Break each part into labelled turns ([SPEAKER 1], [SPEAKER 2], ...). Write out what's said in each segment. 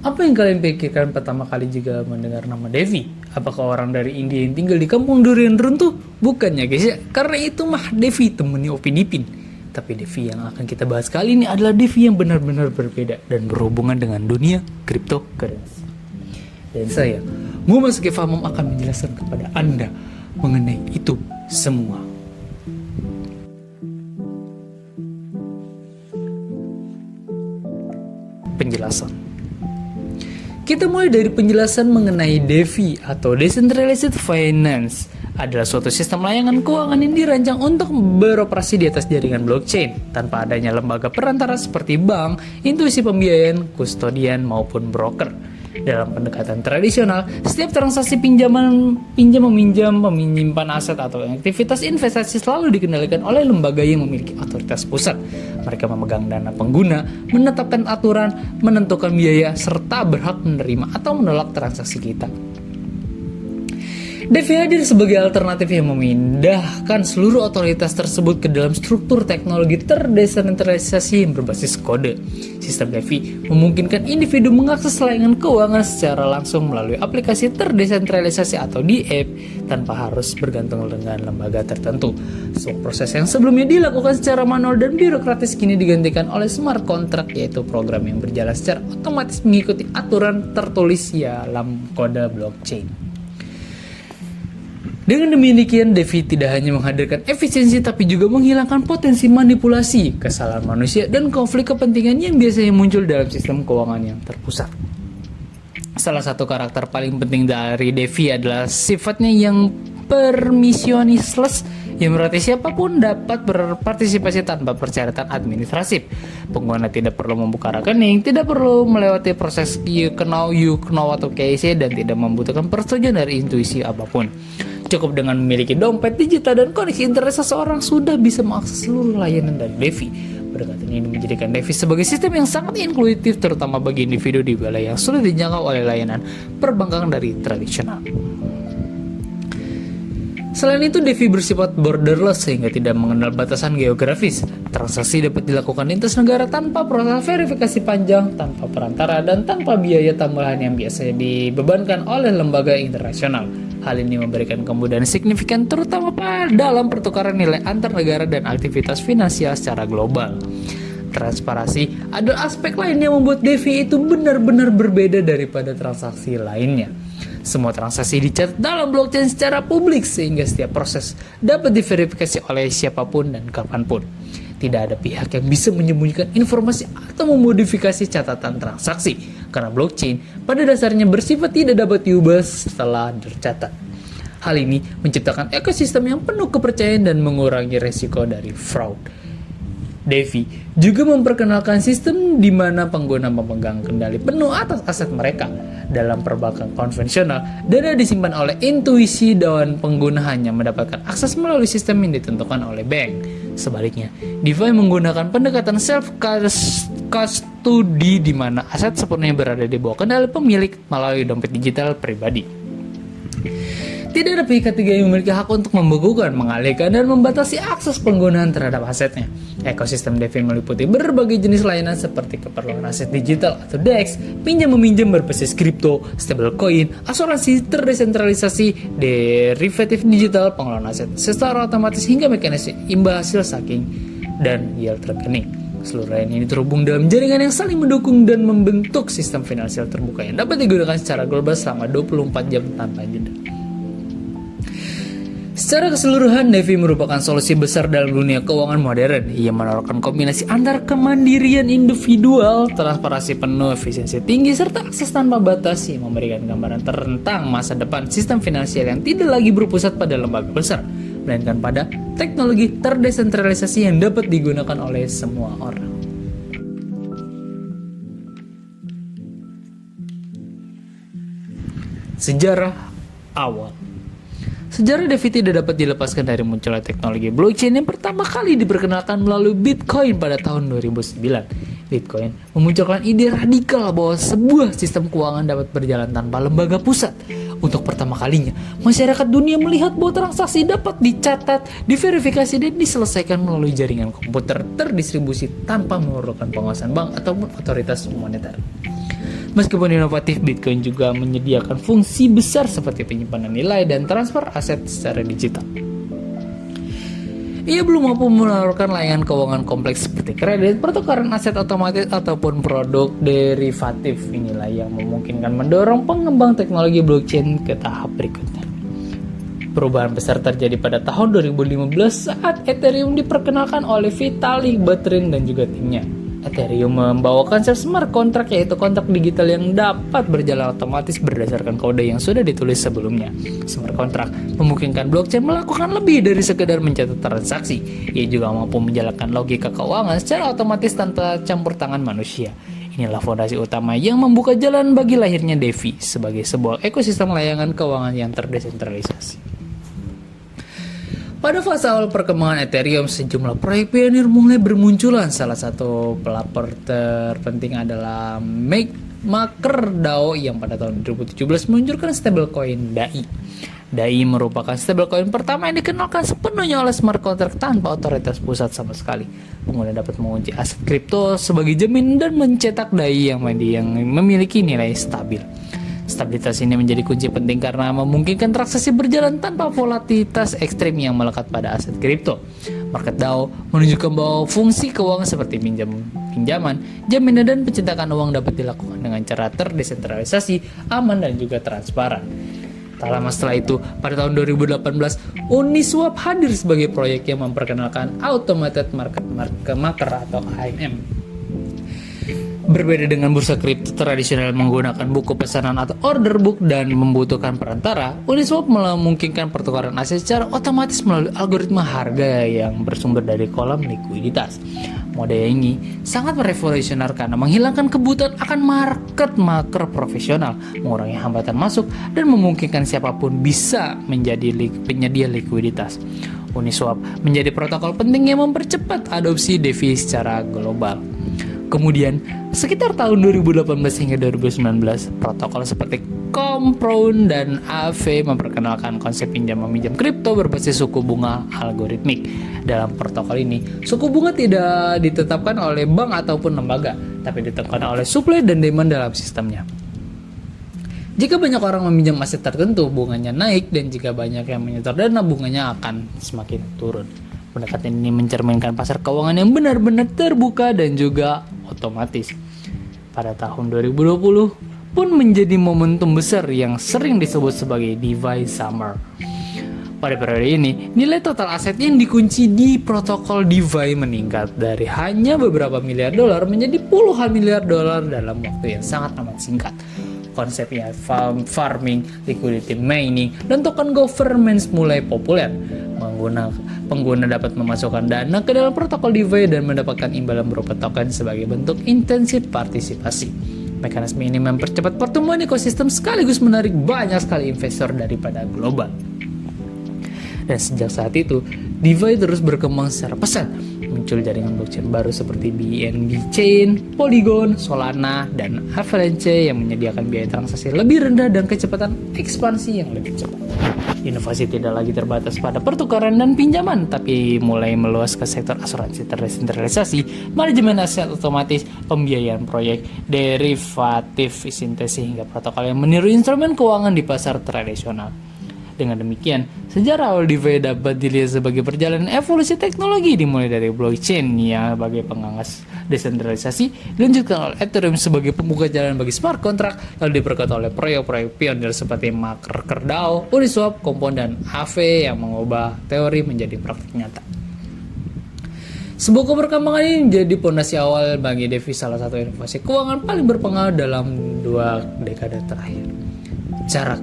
[SPEAKER 1] Apa yang kalian pikirkan pertama kali jika mendengar nama Devi? Apakah orang dari India yang tinggal di kampung durian runtuh? Bukannya guys ya, karena itu mah Devi temennya Upin Ipin. Tapi Devi yang akan kita bahas kali ini adalah Devi yang benar-benar berbeda dan berhubungan dengan dunia cryptocurrency. Dan saya, Muhammad Sekif Hamam akan menjelaskan kepada Anda mengenai itu semua. Penjelasan. Kita mulai dari penjelasan mengenai DeFi atau Decentralized Finance adalah suatu sistem layanan keuangan yang dirancang untuk beroperasi di atas jaringan blockchain tanpa adanya lembaga perantara seperti bank, institusi pembiayaan, kustodian maupun broker. Dalam pendekatan tradisional, setiap transaksi pinjam meminjam, menyimpan aset atau aktivitas investasi selalu dikendalikan oleh lembaga yang memiliki otoritas pusat. Mereka memegang dana pengguna, menetapkan aturan, menentukan biaya, serta berhak menerima atau menolak transaksi kita. DeFi hadir sebagai alternatif yang memindahkan seluruh otoritas tersebut ke dalam struktur teknologi terdesentralisasi yang berbasis kode. Sistem DeFi memungkinkan individu mengakses layanan keuangan secara langsung melalui aplikasi terdesentralisasi atau DApp tanpa harus bergantung dengan lembaga tertentu. Proses yang sebelumnya dilakukan secara manual dan birokratis kini digantikan oleh smart contract, yaitu program yang berjalan secara otomatis mengikuti aturan tertulis dalam kode blockchain. Dengan demikian, DeFi tidak hanya menghadirkan efisiensi tapi juga menghilangkan potensi manipulasi, kesalahan manusia, dan konflik kepentingan yang biasanya muncul dalam sistem keuangan yang terpusat. Salah satu karakter paling penting dari DeFi adalah sifatnya yang permissionless, yang berarti siapapun dapat berpartisipasi tanpa persyaratan administratif. Pengguna tidak perlu membuka rekening, tidak perlu melewati proses you know atau KYC, dan tidak membutuhkan persetujuan dari intuisi apapun. Cukup dengan memiliki dompet digital dan koneksi internet, seseorang sudah bisa mengakses seluruh layanan dari DeFi. Pendekatan ini menjadikan DeFi sebagai sistem yang sangat inklusif, terutama bagi individu di wilayah yang sulit dijangkau oleh layanan perbankan dari tradisional. Selain itu, DeFi bersifat borderless sehingga tidak mengenal batasan geografis. Transaksi dapat dilakukan lintas negara tanpa proses verifikasi panjang, tanpa perantara, dan tanpa biaya tambahan yang biasanya dibebankan oleh lembaga internasional. Hal ini memberikan kemudahan signifikan terutama dalam pertukaran nilai antar negara dan aktivitas finansial secara global. Transparansi adalah aspek lain yang membuat DeFi itu benar-benar berbeda daripada transaksi lainnya. Semua transaksi dicatat dalam blockchain secara publik sehingga setiap proses dapat diverifikasi oleh siapapun dan kapanpun. Tidak ada pihak yang bisa menyembunyikan informasi atau memodifikasi catatan transaksi, karena blockchain pada dasarnya bersifat tidak dapat diubah setelah tercatat. Hal ini menciptakan ekosistem yang penuh kepercayaan dan mengurangi resiko dari fraud. DeFi juga memperkenalkan sistem di mana pengguna memegang kendali penuh atas aset mereka. Dalam perbankan konvensional, dana disimpan oleh intuisi dan pengguna hanya mendapatkan akses melalui sistem yang ditentukan oleh bank. Sebaliknya, DeFi menggunakan pendekatan self-custody di mana aset sepenuhnya berada di bawah kendali pemilik melalui dompet digital pribadi. Tidak ada pihak ketiga yang memiliki hak untuk membekukan, mengalihkan, dan membatasi akses penggunaan terhadap asetnya. Ekosistem DeFi meliputi berbagai jenis layanan seperti keperluan aset digital atau DEX, pinjam-meminjam berbasis kripto, stablecoin, asuransi terdesentralisasi, derivatif digital, pengelolaan aset secara otomatis, hingga mekanisme imbal hasil staking dan yield rekening. Seluruh layanan ini terhubung dalam jaringan yang saling mendukung dan membentuk sistem finansial terbuka yang dapat digunakan secara global selama 24 jam tanpa jeda. Secara keseluruhan, DeFi merupakan solusi besar dalam dunia keuangan modern. Ia menawarkan kombinasi antara kemandirian individual, transparansi penuh, efisiensi tinggi, serta akses tanpa batas yang memberikan gambaran tentang masa depan sistem finansial yang tidak lagi berpusat pada lembaga besar, melainkan pada teknologi terdesentralisasi yang dapat digunakan oleh semua orang. Sejarah awal. Sejarah DeFi tidak dapat dilepaskan dari munculnya teknologi blockchain yang pertama kali diperkenalkan melalui Bitcoin pada tahun 2009. Bitcoin memunculkan ide radikal bahwa sebuah sistem keuangan dapat berjalan tanpa lembaga pusat. Untuk pertama kalinya, masyarakat dunia melihat bahwa transaksi dapat dicatat, diverifikasi, dan diselesaikan melalui jaringan komputer terdistribusi tanpa memerlukan pengawasan bank ataupun otoritas moneter. Meskipun inovatif, Bitcoin juga menyediakan fungsi besar seperti penyimpanan nilai dan transfer aset secara digital. Ia belum mampu menawarkan layanan keuangan kompleks seperti kredit, pertukaran aset otomatis, ataupun produk derivatif. Inilah yang memungkinkan mendorong pengembang teknologi blockchain ke tahap berikutnya. Perubahan besar terjadi pada tahun 2015 saat Ethereum diperkenalkan oleh Vitalik Buterin dan juga timnya. Ethereum membawa konsep smart contract, yaitu kontrak digital yang dapat berjalan otomatis berdasarkan kode yang sudah ditulis sebelumnya. Smart contract memungkinkan blockchain melakukan lebih dari sekedar mencatat transaksi. Ia juga mampu menjalankan logika keuangan secara otomatis tanpa campur tangan manusia. Inilah fondasi utama yang membuka jalan bagi lahirnya DeFi sebagai sebuah ekosistem layanan keuangan yang terdesentralisasi. Pada fase awal perkembangan Ethereum, sejumlah proyek pionir mulai bermunculan. Salah satu pelapor terpenting adalah MakerDAO yang pada tahun 2017 meluncurkan stablecoin DAI. DAI merupakan stablecoin pertama yang dikenalkan sepenuhnya oleh smart contract tanpa otoritas pusat sama sekali. Pengguna dapat mengunci aset kripto sebagai jaminan dan mencetak DAI yang memiliki nilai stabil. Stabilitas ini menjadi kunci penting karena memungkinkan transaksi berjalan tanpa volatilitas ekstrim yang melekat pada aset kripto. MakerDAO menunjukkan bahwa fungsi keuangan seperti pinjaman, jaminan, dan pencetakan uang dapat dilakukan dengan cara terdesentralisasi, aman, dan juga transparan. Tak lama setelah itu, pada tahun 2018, Uniswap hadir sebagai proyek yang memperkenalkan Automated Market Maker atau AMM. Berbeda dengan bursa kripto tradisional menggunakan buku pesanan atau order book dan membutuhkan perantara, Uniswap memungkinkan pertukaran aset secara otomatis melalui algoritma harga yang bersumber dari kolam likuiditas. Model ini sangat merevolusioner karena menghilangkan kebutuhan akan market maker profesional, mengurangi hambatan masuk, dan memungkinkan siapapun bisa menjadi penyedia likuiditas. Uniswap menjadi protokol penting yang mempercepat adopsi DeFi secara global. Kemudian, sekitar tahun 2018 hingga 2019, protokol seperti Compound dan Aave memperkenalkan konsep pinjam-meminjam kripto berbasis suku bunga algoritmik. Dalam protokol ini, suku bunga tidak ditetapkan oleh bank ataupun lembaga, tapi ditetapkan oleh supply dan demand dalam sistemnya. Jika banyak orang meminjam aset tertentu, bunganya naik, dan jika banyak yang menyetor dana, bunganya akan semakin turun. Pendekatan ini mencerminkan pasar keuangan yang benar-benar terbuka dan juga otomatis. Pada tahun 2020 pun menjadi momentum besar yang sering disebut sebagai DeFi Summer. Pada periode ini, nilai total aset yang dikunci di protokol DeFi meningkat dari hanya beberapa miliar dolar menjadi puluhan miliar dolar dalam waktu yang sangat amat singkat. Konsepnya farming, liquidity mining, dan token governance mulai populer. Pengguna dapat memasukkan dana ke dalam protokol DeFi dan mendapatkan imbalan berupa token sebagai bentuk intensif partisipasi. Mekanisme ini mempercepat pertumbuhan ekosistem sekaligus menarik banyak sekali investor daripada global. Dan sejak saat itu, DeFi terus berkembang secara pesat. Muncul jaringan blockchain baru seperti BNB Chain, Polygon, Solana, dan Avalanche yang menyediakan biaya transaksi lebih rendah dan kecepatan ekspansi yang lebih cepat. Inovasi tidak lagi terbatas pada pertukaran dan pinjaman, tapi mulai meluas ke sektor asuransi terdesentralisasi, manajemen aset otomatis, pembiayaan proyek, derivatif, sintesis, hingga protokol yang meniru instrumen keuangan di pasar tradisional. Dengan demikian, sejarah awal DeFi dapat dilihat sebagai perjalanan evolusi teknologi dimulai dari blockchain yang sebagai pengangkas desentralisasi, dilanjutkan oleh Ethereum sebagai pembuka jalan bagi smart contract, lalu diperkuat oleh proyek-proyek pionir seperti MakerDAO, Uniswap, Compound, dan Aave yang mengubah teori menjadi praktik nyata. Sebuah perkembangan ini menjadi pondasi awal bagi DeFi, salah satu inovasi keuangan paling berpengaruh dalam 2 dekade terakhir. Cara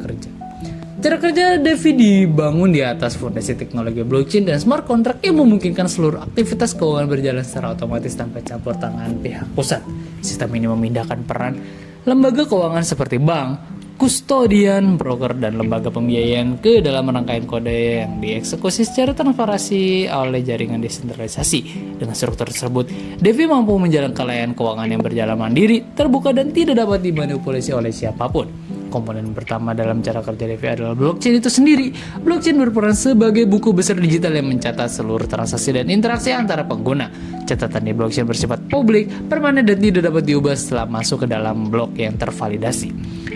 [SPEAKER 1] kerja DeFi dibangun di atas fondasi teknologi blockchain dan smart contract yang memungkinkan seluruh aktivitas keuangan berjalan secara otomatis tanpa campur tangan pihak pusat. Sistem ini memindahkan peran lembaga keuangan seperti bank, kustodian, broker, dan lembaga pembiayaan ke dalam rangkaian kode yang dieksekusi secara transparansi oleh jaringan desentralisasi. Dengan struktur tersebut, DeFi mampu menjalankan layanan keuangan yang berjalan mandiri, terbuka, dan tidak dapat dimanipulasi oleh siapapun. Komponen pertama dalam cara kerja DeFi adalah blockchain itu sendiri. Blockchain berperan sebagai buku besar digital yang mencatat seluruh transaksi dan interaksi antara pengguna. Catatan di blockchain bersifat publik, permanen dan tidak dapat diubah setelah masuk ke dalam blok yang tervalidasi.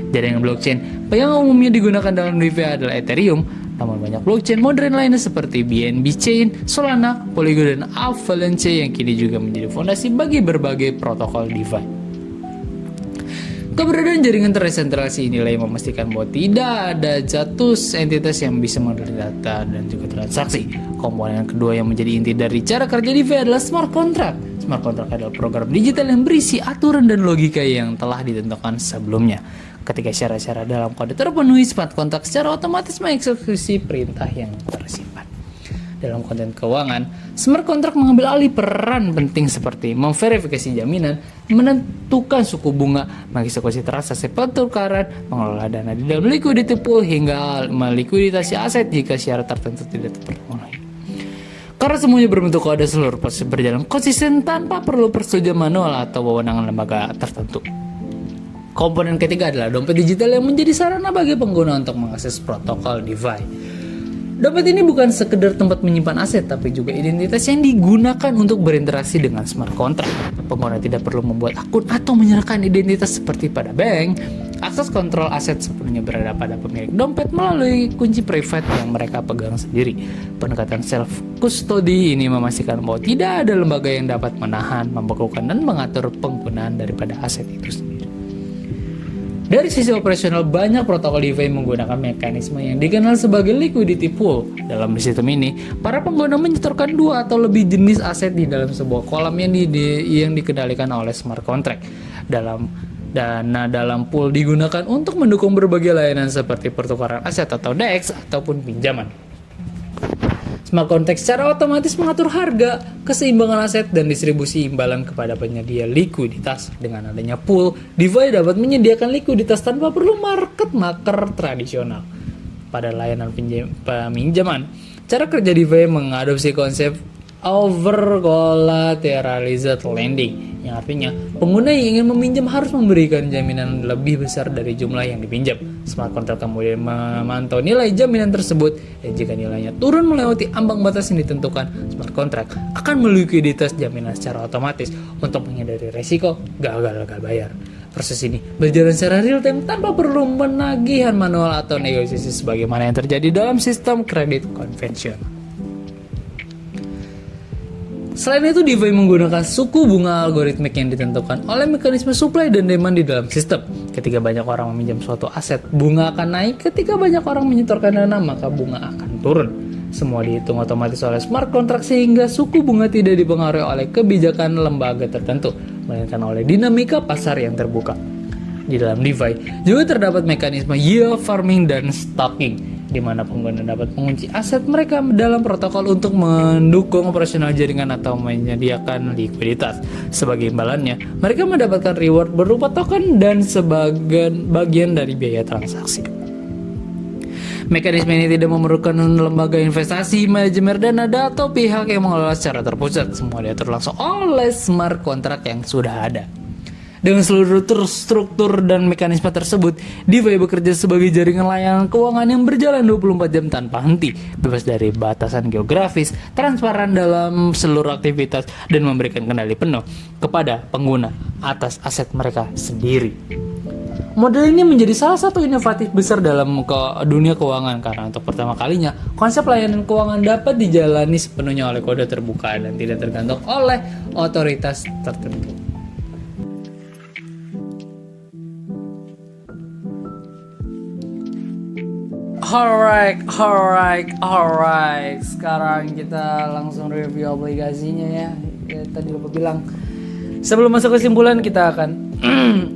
[SPEAKER 1] Jaringan blockchain yang umumnya digunakan dalam DeFi adalah Ethereum, namun banyak blockchain modern lainnya seperti BNB Chain, Solana, Polygon, dan Avalanche yang kini juga menjadi fondasi bagi berbagai protokol DeFi. Keberadaan jaringan tersentralisasi inilah yang memastikan bahwa tidak ada jatuh entitas yang bisa mengelola data dan juga transaksi. Komponen kedua yang menjadi inti dari cara kerja DeFi adalah smart contract. Smart contract adalah program digital yang berisi aturan dan logika yang telah ditentukan sebelumnya. Ketika syarat-syarat dalam kode terpenuhi, smart contract secara otomatis mengeksekusi perintah yang tersimpan. Dalam konten keuangan, smart contract mengambil alih peran penting seperti memverifikasi jaminan, menentukan suku bunga, mengeksekusi transaksi pertukaran, mengelola dana di dalam liquidity pool, hingga melikuidasi aset jika syarat tertentu tidak terpenuhi. Karena semuanya berbentuk kode, seluruh proses berjalan konsisten tanpa perlu persetujuan manual atau wewenang lembaga tertentu. Komponen ketiga adalah dompet digital yang menjadi sarana bagi pengguna untuk mengakses protokol DeFi. Dompet ini bukan sekedar tempat menyimpan aset, tapi juga identitas yang digunakan untuk berinteraksi dengan smart contract. Pengguna tidak perlu membuat akun atau menyerahkan identitas seperti pada bank. Akses kontrol aset sepenuhnya berada pada pemilik dompet melalui kunci private yang mereka pegang sendiri. Pendekatan self-custody ini memastikan bahwa tidak ada lembaga yang dapat menahan, membekukan, dan mengatur penggunaan daripada aset itu sendiri. Dari sisi operasional, banyak protokol DeFi menggunakan mekanisme yang dikenal sebagai liquidity pool. Dalam sistem ini, para pengguna menyetorkan 2 atau lebih jenis aset di dalam sebuah kolam yang dikendalikan oleh smart contract. Dana dalam pool digunakan untuk mendukung berbagai layanan seperti pertukaran aset atau DEX ataupun pinjaman. Smart contract secara otomatis mengatur harga, keseimbangan aset, dan distribusi imbalan kepada penyedia likuiditas. Dengan adanya pool, DeFi dapat menyediakan likuiditas tanpa perlu market maker tradisional. Pada layanan peminjaman, cara kerja DeFi mengadopsi konsep over-collateralized lending, yang artinya pengguna yang ingin meminjam harus memberikan jaminan lebih besar dari jumlah yang dipinjam. Smart contract kemudian memantau nilai jaminan tersebut, dan jika nilainya turun melewati ambang batas yang ditentukan, smart contract akan melikuiditas jaminan secara otomatis untuk menghindari resiko gagal bayar. Proses ini berjalan secara real time tanpa perlu penagihan manual atau negosiasi sebagaimana yang terjadi dalam sistem kredit konvensional. Selain itu, DeFi menggunakan suku bunga algoritmik yang ditentukan oleh mekanisme supply dan demand di dalam sistem. Ketika banyak orang meminjam suatu aset, bunga akan naik. Ketika banyak orang menyetorkan dana, maka bunga akan turun. Semua dihitung otomatis oleh smart contract sehingga suku bunga tidak dipengaruhi oleh kebijakan lembaga tertentu, melainkan oleh dinamika pasar yang terbuka. Di dalam DeFi juga terdapat mekanisme yield farming dan staking, di mana pengguna dapat mengunci aset mereka dalam protokol untuk mendukung operasional jaringan atau menyediakan likuiditas. Sebagai imbalannya, mereka mendapatkan reward berupa token dan sebagian bagian dari biaya transaksi. Mekanisme ini tidak memerlukan lembaga investasi, manajemen dana, atau pihak yang mengelola secara terpusat. Semua diatur langsung oleh smart contract yang sudah ada. Dengan seluruh struktur dan mekanisme tersebut, DeFi bekerja sebagai jaringan layanan keuangan yang berjalan 24 jam tanpa henti, bebas dari batasan geografis, transparan dalam seluruh aktivitas, dan memberikan kendali penuh kepada pengguna atas aset mereka sendiri. Model ini menjadi salah satu inovatif besar dalam dunia keuangan karena untuk pertama kalinya konsep layanan keuangan dapat dijalani sepenuhnya oleh kode terbuka dan tidak tergantung oleh otoritas tertentu. Alright. Sekarang kita langsung review aplikasinya ya. Tadi lupa bilang. Sebelum masuk kesimpulan, kita akan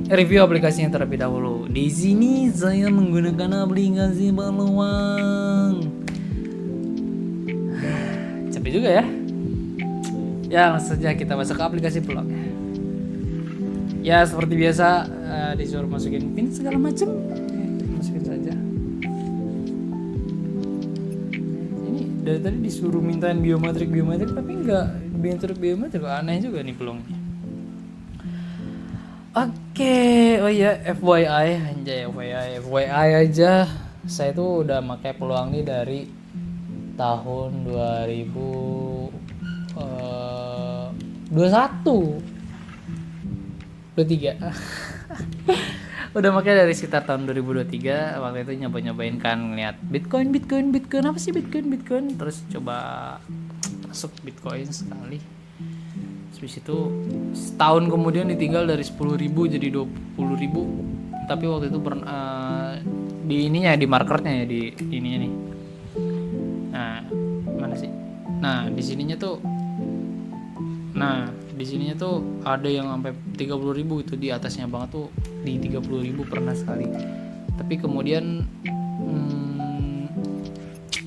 [SPEAKER 1] review aplikasinya terlebih dahulu. Di sini saya menggunakan aplikasi peluang. Capek juga ya. Ya, langsung saja kita masuk ke aplikasi peluang. Ya, seperti biasa disuruh masukin pin segala macam. Masukin saja. Dari tadi disuruh mintain biometrik tapi enggak biometrik, aneh juga nih peluangnya. Oke, oh iya FYI, anjay FYI aja. Saya tuh udah pakai peluang ini dari tahun 2021, 23. Udah pakai dari sekitar tahun 2023. Waktu itu nyobain kan ngeliat Bitcoin apa sih Bitcoin, terus coba masuk Bitcoin sekali. Habis itu setahun kemudian ditinggal dari 10.000 jadi 20.000. Tapi waktu itu di ininya, di markernya ya, di ininya nih. Nah, mana sih? Nah, di sininya tuh ada yang sampai 30.000 itu, di atasnya banget tuh, di 30.000 pernah sekali. Tapi kemudian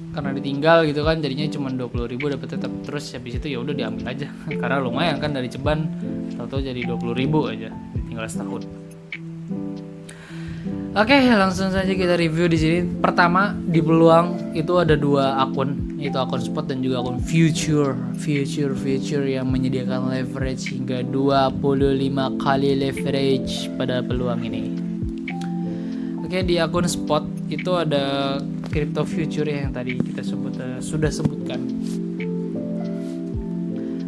[SPEAKER 1] karena ditinggal gitu kan, jadinya cuma 20.000 dapat tetap. Terus habis itu ya udah diambil aja karena lumayan kan, dari ceban tahu-tahu jadi 20.000 aja ditinggal setahun. Oke, langsung saja kita review di sini. Pertama, di peluang itu ada 2 akun, yaitu akun spot dan juga akun future yang menyediakan leverage hingga 25 kali leverage pada peluang ini. Oke, di akun spot itu ada crypto future yang tadi kita sudah sebutkan.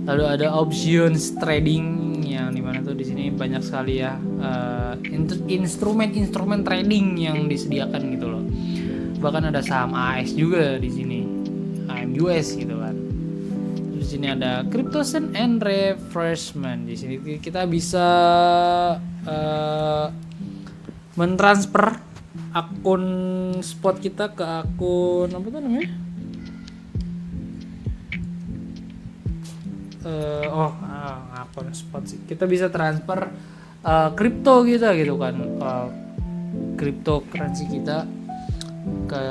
[SPEAKER 1] Lalu ada options trading yang dimana tuh di sini banyak sekali ya instrumen trading yang disediakan gitu loh. Bahkan ada saham AS juga di sini, AMUS gitu kan. Di sini ada crypto send and refreshment. Di sini kita bisa mentransfer akun spot kita ke akun apa tuh namanya? Akun spot sih. Kita bisa transfer kripto kita gitu kan, cryptocurrency kita ke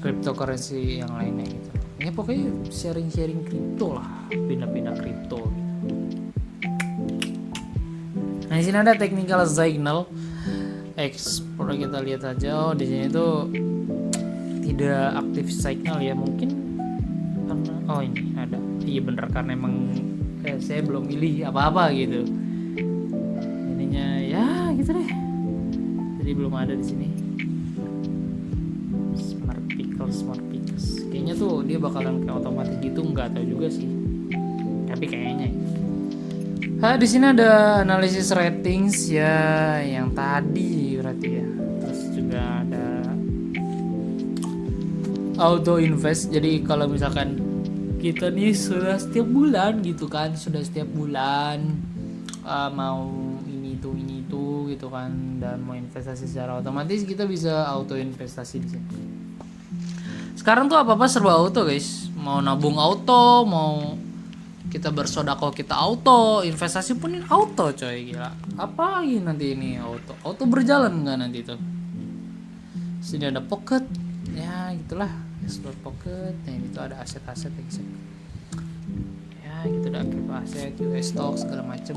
[SPEAKER 1] cryptocurrency yang lainnya gitu. Ya pokoknya sharing kripto lah, pindah-pindah kripto. Nah, di sini ada technical signal. Ekspor kita lihat aja. Di sini tuh tidak aktif signal ya, mungkin karena ini ada. Iya bener, karena emang saya belum milih apa-apa gitu. Ininya ya gitu deh. Jadi belum ada di sini. Smart pickles. Kayaknya tuh dia bakalan kayak otomatis gitu, nggak tahu juga sih. Tapi kayaknya. Di sini ada analisis ratings ya, yang tadi berarti ya. Terus juga ada auto invest. Jadi kalau misalkan kita nih sudah setiap bulan mau ini itu gitu kan, dan mau investasi secara otomatis, kita bisa auto investasi di sini. Sekarang tuh apa serba auto guys. Mau nabung auto, mau kita bersodako kita auto, investasi pun ini auto coy, gila. Apa lagi nanti ini auto berjalan nggak nanti tuh. Sini ada pocket ya gitulah, explore pocket. Nah ini tuh ada aset-aset ya gitu, ada crypto aset, US stock segala macem.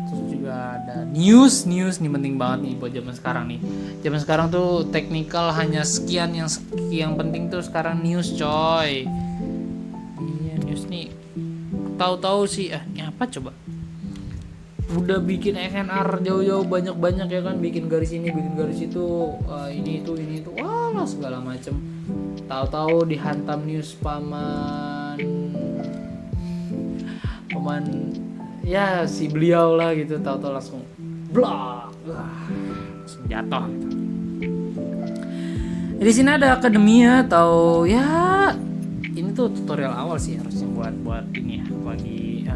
[SPEAKER 1] Terus juga ada news nih, penting banget nih buat zaman sekarang nih. Zaman sekarang tuh technical hanya sekian, yang penting tuh sekarang news coy. Iya news nih, tahu-tahu sih ini apa coba, udah bikin XNR jauh-jauh banyak ya kan, bikin garis ini bikin garis itu, ini itu wah segala macem. Tahu-tahu dihantam news paman ya si beliau lah gitu, tahu-tahu langsung blok, langsung jatuh gitu. Di sini ada akademia atau ya ini tuh tutorial awal sih harusnya buat ini ya, bagi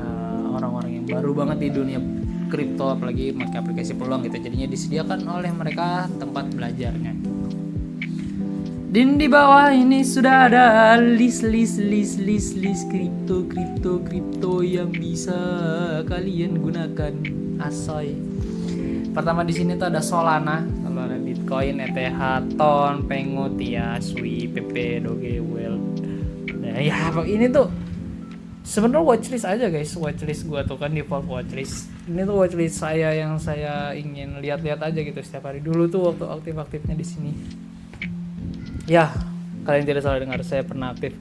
[SPEAKER 1] orang-orang yang baru banget di dunia kripto, apalagi pakai aplikasi peluang gitu. Jadinya disediakan oleh mereka tempat belajarnya. Dan di bawah ini sudah ada list kripto yang bisa kalian gunakan asoy. Pertama di sini tuh ada Solana, lalu ada Bitcoin, ETH, Ton, Pengu, Tia, Sui, PP, Doge, Well. Nah, ya ini tuh sebenarnya watchlist aja guys, watchlist gua tuh kan default watchlist. Ini tuh watchlist saya yang saya ingin lihat-lihat aja gitu setiap hari. Dulu tuh waktu aktif-aktifnya di sini. Ya, kalian tidak salah dengar, saya pernah aktif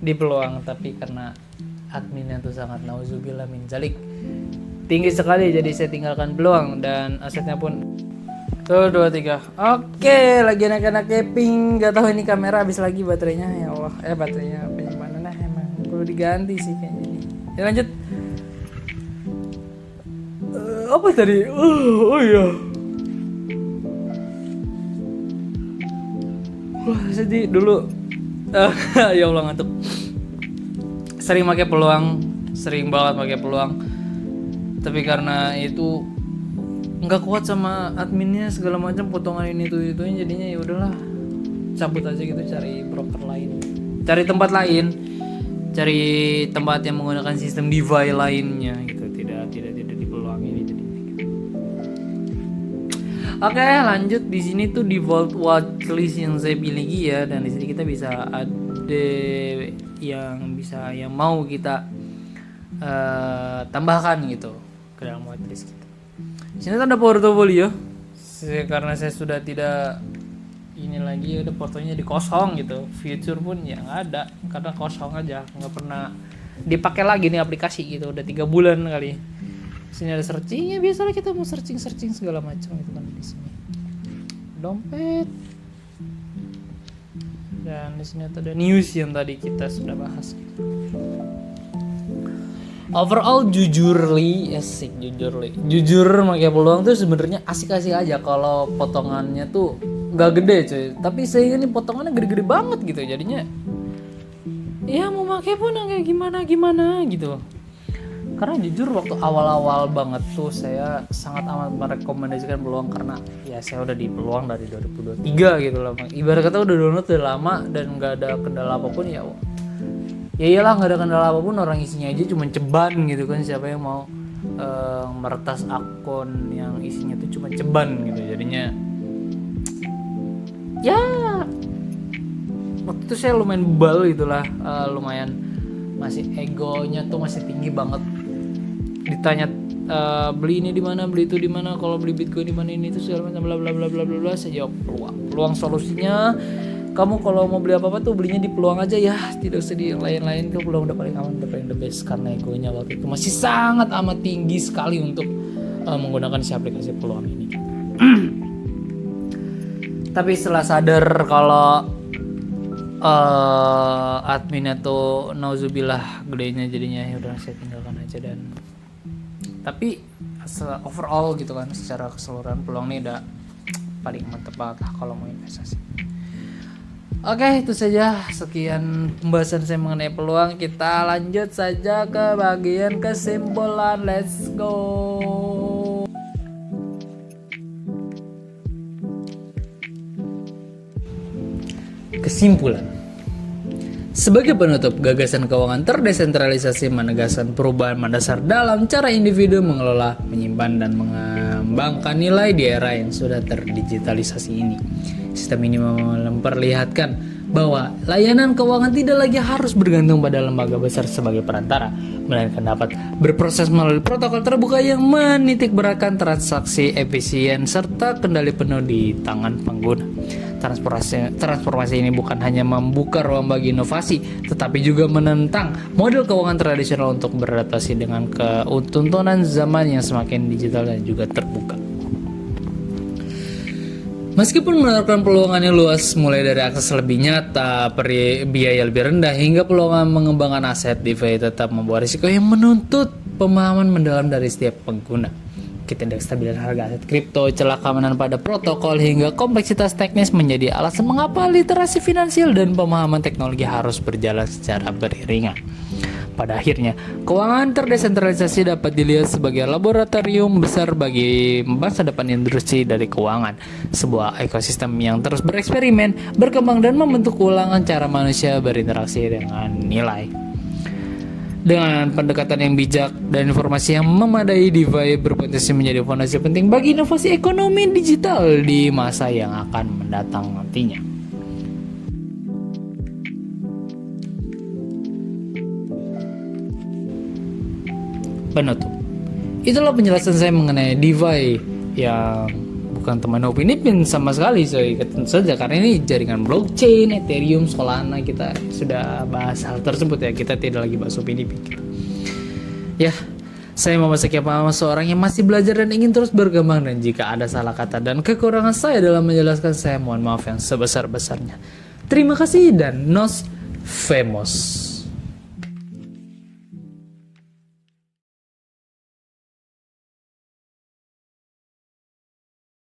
[SPEAKER 1] di peluang, tapi karena adminnya tuh sangat nauzubillah min zalik, tinggi sekali, jadi saya tinggalkan peluang dan asetnya pun tuh 23. Oke, lagi naik-naik ping, gak tahu ini kamera habis lagi baterainya, ya Allah. Baterainya penyimpanan emang perlu diganti sih kayaknya ini. Ya lanjut. Apa tadi? Oh iya. Wah, sedih dulu. Ya Allah, ngantuk. Sering pakai peluang, sering banget pakai peluang. Tapi karena itu nggak kuat sama adminnya segala macam, potongan ini tuh itunya, jadinya ya udahlah, cabut aja gitu, cari broker lain, cari tempat lain, cari tempat yang menggunakan sistem DeFi lainnya gitu, tidak di peluang ini jadinya gitu. Oke, lanjut. Di sini tuh default watchlist yang saya miliki ya, dan di sini kita bisa ada yang mau kita tambahkan gitu ke dalam watchlist kita. Di sini ada portofolio. Karena saya sudah tidak ini lagi, udah portonya di kosong gitu. Future pun ya nggak ada, karena kosong aja, nggak pernah dipakai lagi nih aplikasi gitu. Udah 3 bulan kali. Di sini ada searchingnya, biasalah kita mau searching segala macam gitu kan di sini. Dompet. Dan di sini ada news yang tadi kita sudah bahas. Overall jujur pakai peluang tuh sebenarnya asik-asik aja kalau potongannya tuh nggak gede cuy, tapi saya ini potongannya gede-gede banget gitu, jadinya ya mau pakai pun kayak gimana gitu. Karena jujur waktu awal-awal banget tuh saya sangat amat merekomendasikan peluang, karena ya saya udah di peluang dari 2023 gitu loh. Ibarat kata udah download udah lama dan nggak ada kendala apapun, ya iyalah nggak ada kendala apapun, orang isinya aja cuma ceban gitu kan. Siapa yang mau meretas akun yang isinya tuh cuma ceban gitu, jadinya ya waktu itu saya lumayan bebal gitulah, lumayan masih egonya tuh masih tinggi banget. Ditanya beli ini di mana, beli itu di mana, kalau beli Bitcoin di mana, ini itu segala macam bla bla bla bla bla, saya jawab peluang solusinya. Kamu kalau mau beli apa-apa tuh belinya di peluang aja ya, tidak usah di yang lain-lain, tuh peluang udah paling aman, udah paling the best. Karena egonya waktu itu masih sangat amat tinggi sekali untuk menggunakan si aplikasi peluang ini. Tapi setelah sadar kalau adminnya tuh nauzubillah gedenya, jadinya ya udah saya tinggalkan aja. Dan tapi overall gitu kan, secara keseluruhan peluang ini udah paling mantep banget lah kalau mau investasi. Oke, itu saja sekian pembahasan saya mengenai peluang. Kita lanjut saja ke bagian kesimpulan. Let's go. Kesimpulan. Sebagai penutup, gagasan keuangan terdesentralisasi menegaskan perubahan mendasar dalam cara individu mengelola, menyimpan, dan mengembangkan nilai di era yang sudah terdigitalisasi ini. Sistem ini memperlihatkan bahwa layanan keuangan tidak lagi harus bergantung pada lembaga besar sebagai perantara, melainkan dapat berproses melalui protokol terbuka yang menitik beratkan transaksi efisien serta kendali penuh di tangan pengguna. Transformasi ini bukan hanya membuka ruang bagi inovasi, tetapi juga menentang model keuangan tradisional untuk beradaptasi dengan ketuntunan zaman yang semakin digital dan juga terbuka. Meskipun menawarkan peluangannya luas, mulai dari akses lebih nyata, biaya lebih rendah, hingga peluang mengembangkan aset, DeFi tetap membawa risiko yang menuntut pemahaman mendalam dari setiap pengguna. Ketidakstabilan harga aset kripto, celah keamanan pada protokol, hingga kompleksitas teknis menjadi alasan mengapa literasi finansial dan pemahaman teknologi harus berjalan secara beriringan. Pada akhirnya, keuangan terdesentralisasi dapat dilihat sebagai laboratorium besar bagi masa depan industri dari keuangan, sebuah ekosistem yang terus bereksperimen, berkembang, dan membentuk ulangan cara manusia berinteraksi dengan nilai. Dengan pendekatan yang bijak dan informasi yang memadai, DeFi berpotensi menjadi fondasi penting bagi inovasi ekonomi digital di masa yang akan mendatang nantinya. Penutup. Itulah penjelasan saya mengenai DeFi yang bukan teman opini pin sama sekali, tentu saja karena ini jaringan blockchain, Ethereum, Solana, kita sudah bahas hal tersebut ya, kita tidak lagi bahas opini pin gitu. Ya, Saya Muhammad Sekia Pama, seorang yang masih belajar dan ingin terus berkembang, dan jika ada salah kata dan kekurangan saya dalam menjelaskan, saya mohon maaf yang sebesar-besarnya. Terima kasih dan nos famous.